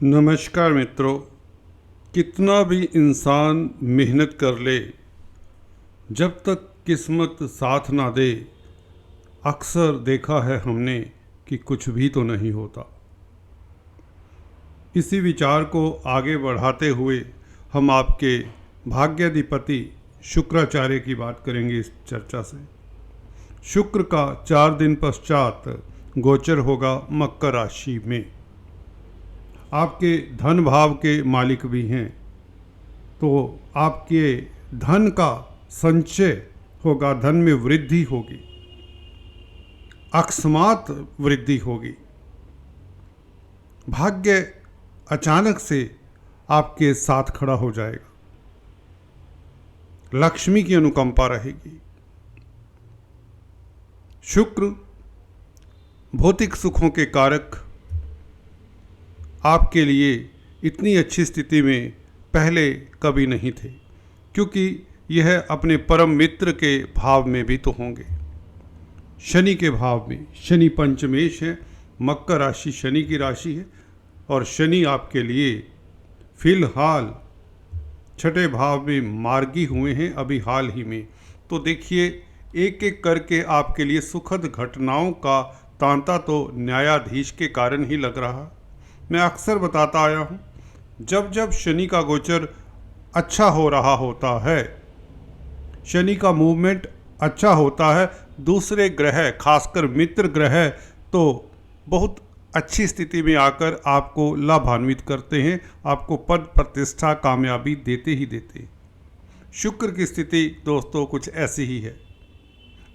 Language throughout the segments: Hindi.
नमस्कार मित्रों। कितना भी इंसान मेहनत कर ले, जब तक किस्मत साथ ना दे, अक्सर देखा है हमने कि कुछ भी तो नहीं होता। इसी विचार को आगे बढ़ाते हुए हम आपके भाग्याधिपति शुक्राचार्य की बात करेंगे इस चर्चा से। शुक्र का 4 दिन पश्चात गोचर होगा मकर राशि में। आपके धन भाव के मालिक भी हैं, तो आपके धन का संचय होगा, धन में वृद्धि होगी, अकस्मात वृद्धि होगी। भाग्य अचानक से आपके साथ खड़ा हो जाएगा, लक्ष्मी की अनुकंपा रहेगी। शुक्र भौतिक सुखों के कारक आपके लिए इतनी अच्छी स्थिति में पहले कभी नहीं थे, क्योंकि यह अपने परम मित्र के भाव में भी तो होंगे। शनि के भाव में, शनि पंचमेश है, मकर राशि शनि की राशि है, और शनि आपके लिए फिलहाल छठे भाव में मार्गी हुए हैं अभी हाल ही में। तो देखिए, एक एक करके आपके लिए सुखद घटनाओं का तांता तो न्यायाधीश के कारण ही लग रहा। मैं अक्सर बताता आया हूँ, जब जब शनि का गोचर अच्छा हो रहा होता है, शनि का मूवमेंट अच्छा होता है, दूसरे ग्रह खासकर मित्र ग्रह तो बहुत अच्छी स्थिति में आकर आपको लाभान्वित करते हैं, आपको पद प्रतिष्ठा कामयाबी देते ही देते हैं। शुक्र की स्थिति दोस्तों कुछ ऐसी ही है।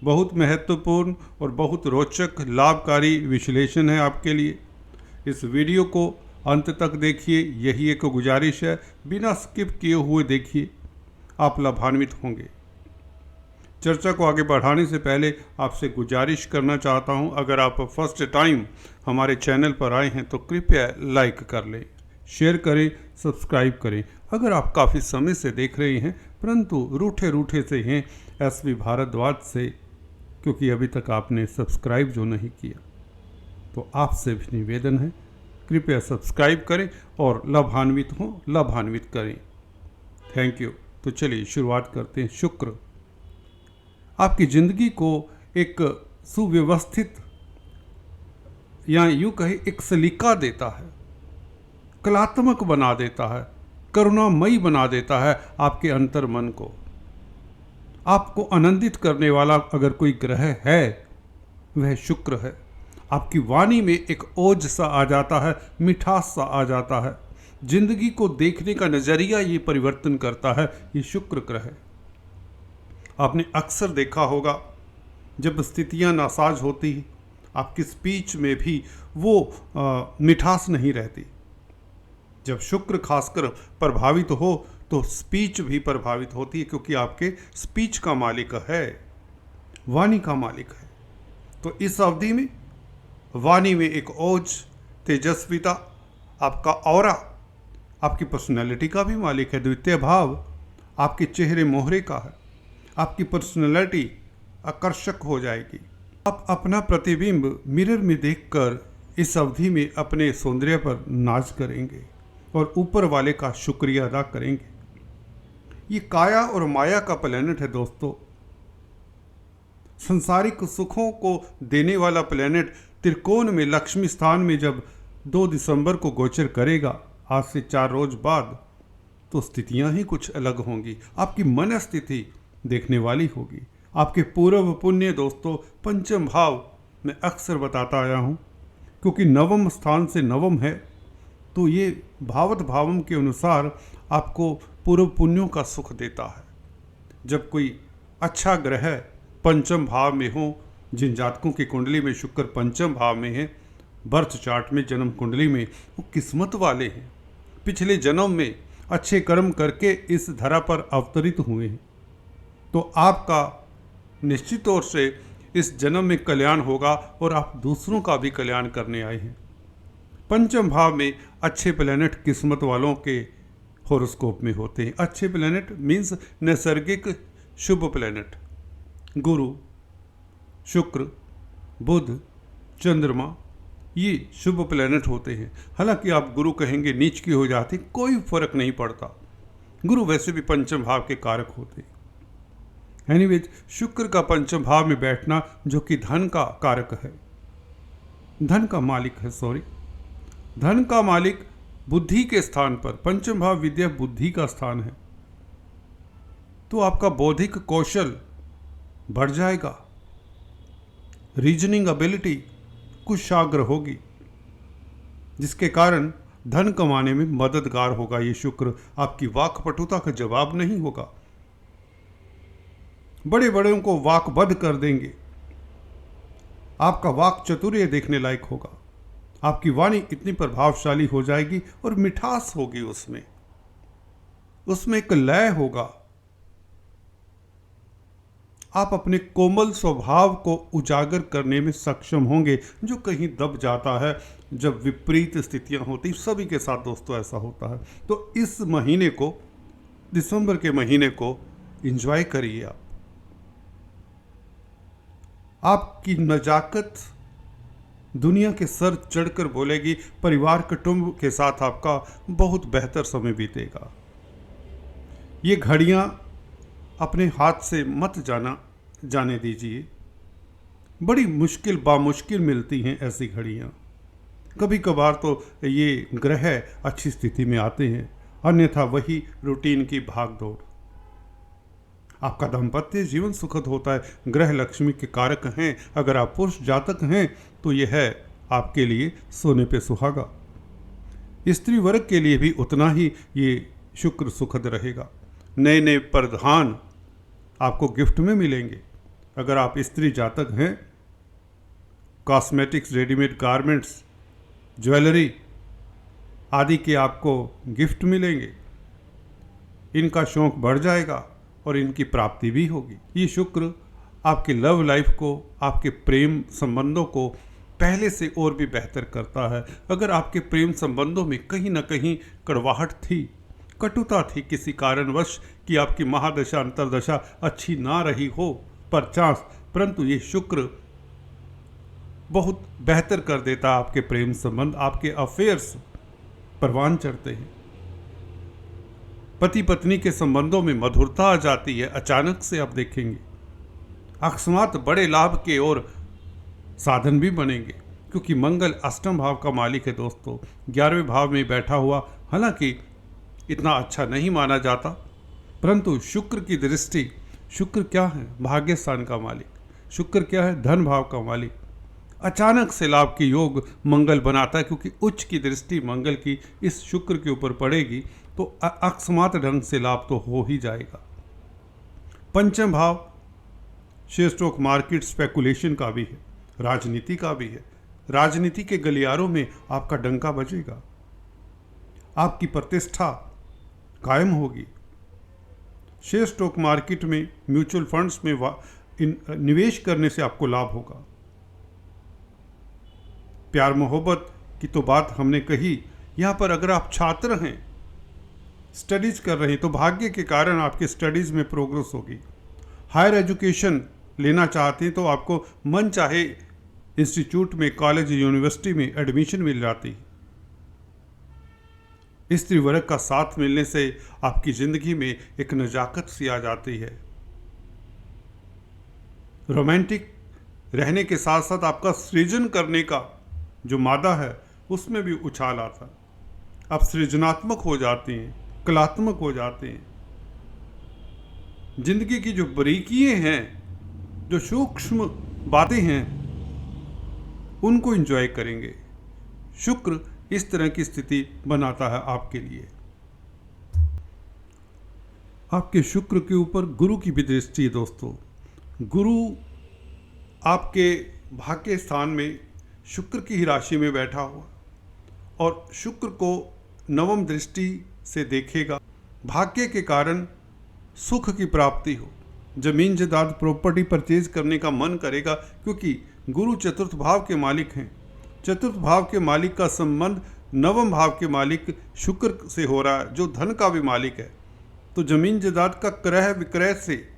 बहुत महत्वपूर्ण और बहुत रोचक लाभकारी विश्लेषण है आपके लिए। इस वीडियो को अंत तक देखिए, यही एक गुजारिश है, बिना स्किप किए हुए देखिए, आप लाभान्वित होंगे। चर्चा को आगे बढ़ाने से पहले आपसे गुजारिश करना चाहता हूं, अगर आप फर्स्ट टाइम हमारे चैनल पर आए हैं तो कृपया लाइक कर लें, शेयर करें, सब्सक्राइब करें। अगर आप काफ़ी समय से देख रहे हैं परंतु रूठे रूठे से हैं SV भारद्वाज से, क्योंकि अभी तक आपने सब्सक्राइब जो नहीं किया, तो आपसे भी निवेदन है, कृपया सब्सक्राइब करें और लाभान्वित हों, लाभान्वित करें। Thank you. तो चलिए शुरुआत करते हैं। शुक्र आपकी ज़िंदगी को एक सुव्यवस्थित या यूँ कहे एक सलीका देता है, कलात्मक बना देता है, करुणामयी बना देता है आपके अंतर मन को। आपको आनंदित करने वाला अगर कोई ग्रह है वह शुक्र है। आपकी वाणी में एक ओज सा आ जाता है, मिठास सा आ जाता है, जिंदगी को देखने का नज़रिया ये परिवर्तन करता है, ये शुक्र ग्रह है। आपने अक्सर देखा होगा, जब स्थितियां नासाज होती हैं, आपकी स्पीच में भी वो मिठास नहीं रहती। जब शुक्र खासकर प्रभावित हो तो स्पीच भी प्रभावित होती है, क्योंकि आपके स्पीच का मालिक है, वाणी का मालिक है। तो इस अवधि में वाणी में एक ओज, तेजस्विता, आपका ऑरा, आपकी पर्सनैलिटी का भी मालिक है। द्वितीय भाव आपके चेहरे मोहरे का है, आपकी पर्सनैलिटी आकर्षक हो जाएगी। आप अपना प्रतिबिंब मिरर में देखकर इस अवधि में अपने सौंदर्य पर नाज करेंगे और ऊपर वाले का शुक्रिया अदा करेंगे। ये काया और माया का प्लैनेट है दोस्तों। संसारिक सुखों को देने वाला प्लैनेट त्रिकोण में लक्ष्मी स्थान में जब 2 दिसंबर को गोचर करेगा, आज से 4 रोज बाद, तो स्थितियां ही कुछ अलग होंगी। आपकी मन स्थिति देखने वाली होगी। आपके पूर्व पुण्य दोस्तों पंचम भाव में अक्सर बताता आया हूं, क्योंकि नवम स्थान से नवम है, तो ये भावत भावम के अनुसार आपको पूर्व पुण्यों का सुख देता है। जब कोई अच्छा ग्रह पंचम भाव में हो, जिन जातकों की कुंडली में शुक्र पंचम भाव में है, बर्थ चार्ट में, जन्म कुंडली में, वो किस्मत वाले हैं, पिछले जन्म में अच्छे कर्म करके इस धरा पर अवतरित हुए हैं। तो आपका निश्चित तौर से इस जन्म में कल्याण होगा और आप दूसरों का भी कल्याण करने आए हैं। पंचम भाव में अच्छे प्लैनेट किस्मत वालों के हॉरोस्कोप में होते हैं। अच्छे प्लैनेट मीन्स नैसर्गिक शुभ प्लैनेट, गुरु, शुक्र, बुध, चंद्रमा, ये शुभ प्लैनेट होते हैं। हालांकि आप गुरु कहेंगे नीच की हो जाती, कोई फर्क नहीं पड़ता, गुरु वैसे भी पंचम भाव के कारक होते हैं। एनीवेज, शुक्र का पंचम भाव में बैठना जो कि धन का कारक है, धन का मालिक है, धन का मालिक बुद्धि के स्थान पर, पंचम भाव विद्या बुद्धि का स्थान है, तो आपका बौद्धिक कौशल बढ़ जाएगा, रीजनिंग एबिलिटी कुशाग्र होगी, जिसके कारण धन कमाने में मददगार होगा ये शुक्र। आपकी वाक्पटुता का जवाब नहीं होगा, बड़े बड़ों को वाकबद्ध कर देंगे, आपका वाक चतुर्य देखने लायक होगा, आपकी वाणी इतनी प्रभावशाली हो जाएगी और मिठास होगी, उसमें एक लय होगा। आप अपने कोमल स्वभाव को उजागर करने में सक्षम होंगे, जो कहीं दब जाता है जब विपरीत स्थितियां होती। सभी के साथ दोस्तों ऐसा होता है। तो इस महीने को, दिसंबर के महीने को एंजॉय करिए। आपकी नजाकत दुनिया के सर चढ़कर बोलेगी, परिवार कुटुंब के साथ आपका बहुत बेहतर समय बीतेगा। ये घड़ियां अपने हाथ से मत जाने दीजिए, बड़ी बामुश्किल मिलती हैं ऐसी घड़ियां। कभी कभार तो ये ग्रह अच्छी स्थिति में आते हैं, अन्यथा वही रूटीन की भागदौड़। आपका दाम्पत्य जीवन सुखद होता है, ग्रह लक्ष्मी के कारक हैं। अगर आप पुरुष जातक हैं तो यह है आपके लिए सोने पे सुहागा। स्त्री वर्ग के लिए भी उतना ही ये शुक्र सुखद रहेगा। नए नए परिधान आपको गिफ्ट में मिलेंगे। अगर आप स्त्री जातक हैं, कॉस्मेटिक्स, रेडीमेड गारमेंट्स, ज्वेलरी आदि के आपको गिफ्ट मिलेंगे। इनका शौक बढ़ जाएगा और इनकी प्राप्ति भी होगी। ये शुक्र आपके लव लाइफ को, आपके प्रेम संबंधों को पहले से और भी बेहतर करता है। अगर आपके प्रेम संबंधों में कहीं ना कहीं कड़वाहट थी, कटुता थी किसी कारणवश कि आपकी महादशा अंतरदशा अच्छी ना रही हो परचांस, परंतु ये शुक्र बहुत बेहतर कर देता है आपके प्रेम संबंध, आपके अफेयर्स परवान चढ़ते हैं। पति पत्नी के संबंधों में मधुरता आ जाती है। अचानक से आप देखेंगे अकस्मात बड़े लाभ के और साधन भी बनेंगे, क्योंकि मंगल अष्टम भाव का मालिक है दोस्तों, 11वें भाव में बैठा हुआ। हालांकि इतना अच्छा नहीं माना जाता, परंतु शुक्र की दृष्टि, शुक्र क्या है? भाग्य स्थान का मालिक। शुक्र क्या है? धन भाव का मालिक। अचानक से लाभ के योग मंगल बनाता है, क्योंकि उच्च की दृष्टि मंगल की इस शुक्र के ऊपर पड़ेगी, तो अकस्मात ढंग से लाभ तो हो ही जाएगा। पंचम भाव शेयर स्टॉक मार्केट स्पेकुलेशन का भी है, राजनीति का भी है। राजनीति के गलियारों में आपका डंका बजेगा, आपकी प्रतिष्ठा कायम होगी। शेयर स्टॉक मार्केट में, म्यूचुअल फंड्स में निवेश करने से आपको लाभ होगा। प्यार मोहब्बत की तो बात हमने कही। यहाँ पर अगर आप छात्र हैं, स्टडीज कर रहे हैं, तो भाग्य के कारण आपके स्टडीज में प्रोग्रेस होगी। हायर एजुकेशन लेना चाहते हैं तो आपको मन चाहे इंस्टीट्यूट में, कॉलेज, यूनिवर्सिटी में एडमिशन मिल जाती है। स्त्री वर्ग का साथ मिलने से आपकी जिंदगी में एक नजाकत सी आ जाती है। रोमांटिक रहने के साथ साथ आपका सृजन करने का जो मादा है उसमें भी उछाल आता। आप सृजनात्मक हो जाते हैं, कलात्मक हो जाते हैं। जिंदगी की जो बारीकियां हैं, जो सूक्ष्म बातें हैं, उनको एंजॉय करेंगे। शुक्र इस तरह की स्थिति बनाता है आपके लिए। आपके शुक्र के ऊपर गुरु की भी दृष्टि है दोस्तों। गुरु आपके भाग्य स्थान में शुक्र की ही राशि में बैठा हुआ और शुक्र को नवम दृष्टि से देखेगा। भाग्य के कारण सुख की प्राप्ति हो, जमीन जायदाद प्रॉपर्टी परचेज करने का मन करेगा, क्योंकि गुरु चतुर्थ भाव के मालिक हैं। चतुर्थ भाव के मालिक का संबंध नवम भाव के मालिक शुक्र से हो रहा है, जो धन का भी मालिक है। तो जमीन जायदाद का क्रय विक्रय से,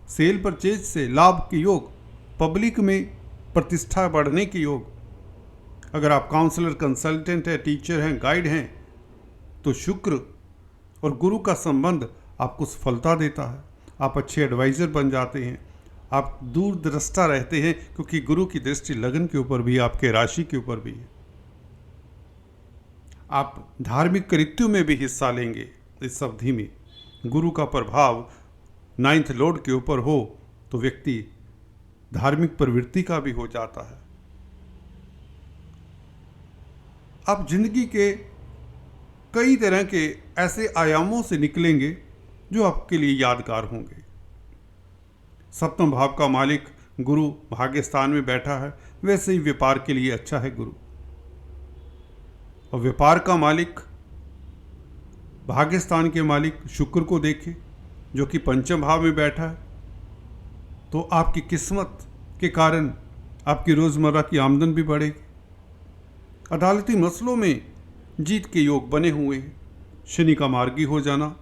सेल परचेज से लाभ के योग, पब्लिक में प्रतिष्ठा बढ़ने के योग, अगर आप काउंसलर, कंसल्टेंट हैं, टीचर हैं, गाइड हैं, तो शुक्र और गुरु का संबंध आपको सफलता देता है। आप अच्छे एडवाइज़र बन जाते हैं, आप दूरदृष्टा रहते हैं, क्योंकि गुरु की दृष्टि लगन के ऊपर भी, आपके राशि के ऊपर भी है। आप धार्मिक कृत्यों में भी हिस्सा लेंगे। इस अवधि में गुरु का प्रभाव 9th लॉर्ड के ऊपर हो तो व्यक्ति धार्मिक प्रवृत्ति का भी हो जाता है। आप जिंदगी के कई तरह के ऐसे आयामों से निकलेंगे जो आपके लिए यादगार होंगे। सप्तम भाव का मालिक गुरु भाग्य स्थान में बैठा है, वैसे ही व्यापार के लिए अच्छा है गुरु। और व्यापार का मालिक भाग्य स्थान के मालिक शुक्र को देखे जो कि पंचम भाव में बैठा है, तो आपकी किस्मत के कारण आपकी रोज़मर्रा की आमदन भी बढ़ेगी। अदालती मसलों में जीत के योग बने हुए हैं। शनि का मार्गी हो जाना,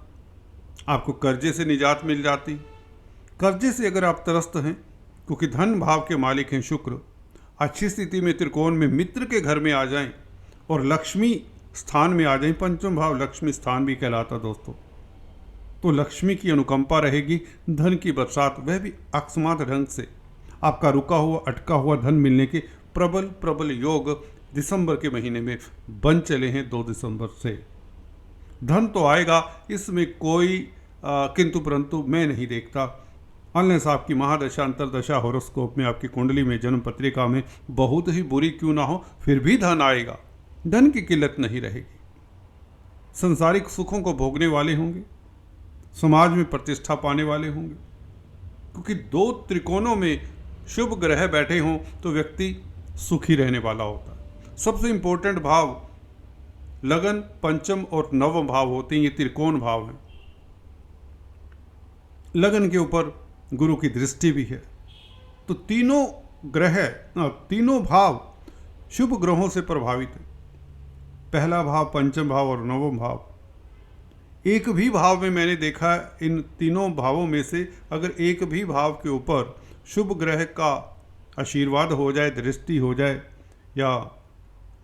आपको कर्जे से निजात मिल जाती। कर्जे से अगर आप त्रस्त हैं, क्योंकि धन भाव के मालिक हैं शुक्र, अच्छी स्थिति में त्रिकोण में मित्र के घर में आ जाएं और लक्ष्मी स्थान में आ जाएं। पंचम भाव लक्ष्मी स्थान भी कहलाता दोस्तों। तो लक्ष्मी की अनुकंपा रहेगी, धन की बरसात, वह भी अकस्मात ढंग से। आपका रुका हुआ अटका हुआ धन मिलने के प्रबल प्रबल योग दिसंबर के महीने में बन चले हैं। 2 दिसंबर से धन तो आएगा, इसमें कोई किंतु परंतु मैं नहीं देखता। अनलेस आपकी महादशा अंतरदशा हॉरोस्कोप में, आपकी कुंडली में, जन्म पत्रिका में बहुत ही बुरी क्यों ना हो, फिर भी धन आएगा। धन की किल्लत नहीं रहेगी। संसारिक सुखों को भोगने वाले होंगे, समाज में प्रतिष्ठा पाने वाले होंगे, क्योंकि 2 त्रिकोणों में शुभ ग्रह बैठे हों तो व्यक्ति सुखी रहने वाला होता है। सबसे इंपॉर्टेंट भाव लगन, पंचम और नवम भाव होते हैं, ये त्रिकोण भाव हैं। लगन के ऊपर गुरु की दृष्टि भी है, तो तीनों ग्रह, तीनों भाव शुभ ग्रहों से प्रभावित है। पहला भाव, पंचम भाव और नवम भाव। एक भी भाव में मैंने देखा, इन तीनों भावों में से अगर एक भी भाव के ऊपर शुभ ग्रह का आशीर्वाद हो जाए, दृष्टि हो जाए, या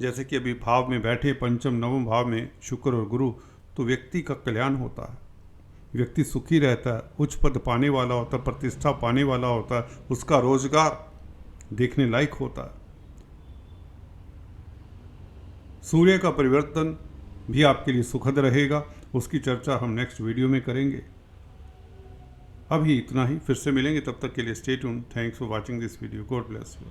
जैसे कि अभी भाव में बैठे पंचम नवम भाव में शुक्र और गुरु, तो व्यक्ति का कल्याण होता है। व्यक्ति सुखी रहता है, उच्च पद पाने वाला होता है, प्रतिष्ठा पाने वाला होता है, उसका रोजगार देखने लायक होता है। सूर्य का परिवर्तन भी आपके लिए सुखद रहेगा, उसकी चर्चा हम नेक्स्ट वीडियो में करेंगे। अभी इतना ही, फिर से मिलेंगे, तब तक के लिए stay tuned. Thanks for watching this video. God bless you.